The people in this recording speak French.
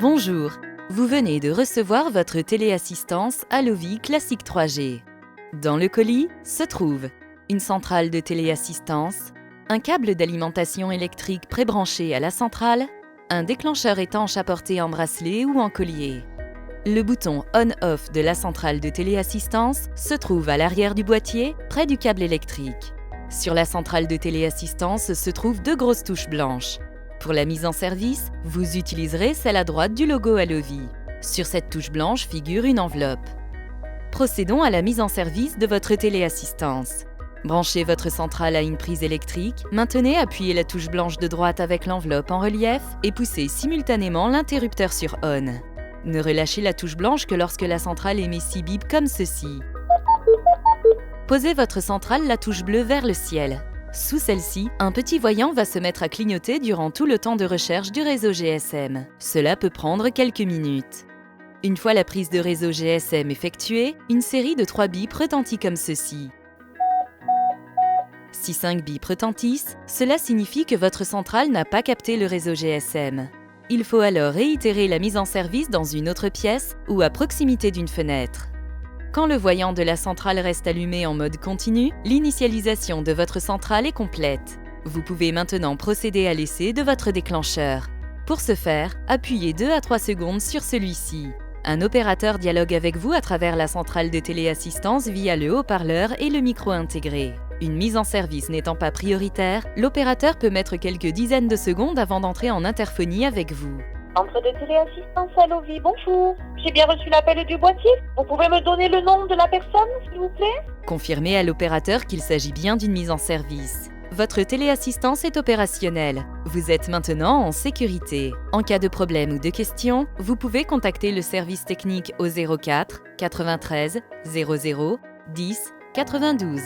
Bonjour, vous venez de recevoir votre téléassistance Allovy Classic 3G. Dans le colis se trouve une centrale de téléassistance, un câble d'alimentation électrique prébranché à la centrale, un déclencheur étanche à porter en bracelet ou en collier. Le bouton On/Off de la centrale de téléassistance se trouve à l'arrière du boîtier, près du câble électrique. Sur la centrale de téléassistance se trouvent deux grosses touches blanches. Pour la mise en service, vous utiliserez celle à droite du logo Allovy. Sur cette touche blanche figure une enveloppe. Procédons à la mise en service de votre téléassistance. Branchez votre centrale à une prise électrique, maintenez appuyez la touche blanche de droite avec l'enveloppe en relief et poussez simultanément l'interrupteur sur On. Ne relâchez la touche blanche que lorsque la centrale émet 6 bips comme ceci. Posez votre centrale la touche bleue vers le ciel. Sous celle-ci, un petit voyant va se mettre à clignoter durant tout le temps de recherche du réseau GSM. Cela peut prendre quelques minutes. Une fois la prise de réseau GSM effectuée, une série de 3 bips retentit comme ceci. Si 5 bips retentissent, cela signifie que votre centrale n'a pas capté le réseau GSM. Il faut alors réitérer la mise en service dans une autre pièce ou à proximité d'une fenêtre. Quand le voyant de la centrale reste allumé en mode continu, l'initialisation de votre centrale est complète. Vous pouvez maintenant procéder à l'essai de votre déclencheur. Pour ce faire, appuyez 2 à 3 secondes sur celui-ci. Un opérateur dialogue avec vous à travers la centrale de téléassistance via le haut-parleur et le micro intégré. Une mise en service n'étant pas prioritaire, l'opérateur peut mettre quelques dizaines de secondes avant d'entrer en interphonie avec vous. Centre de téléassistance Allovy, bonjour. J'ai bien reçu l'appel du boîtier. Vous pouvez me donner le nom de la personne, s'il vous plaît? Confirmez à l'opérateur qu'il s'agit bien d'une mise en service. Votre téléassistance est opérationnelle. Vous êtes maintenant en sécurité. En cas de problème ou de question, vous pouvez contacter le service technique au 04 93 00 10 92.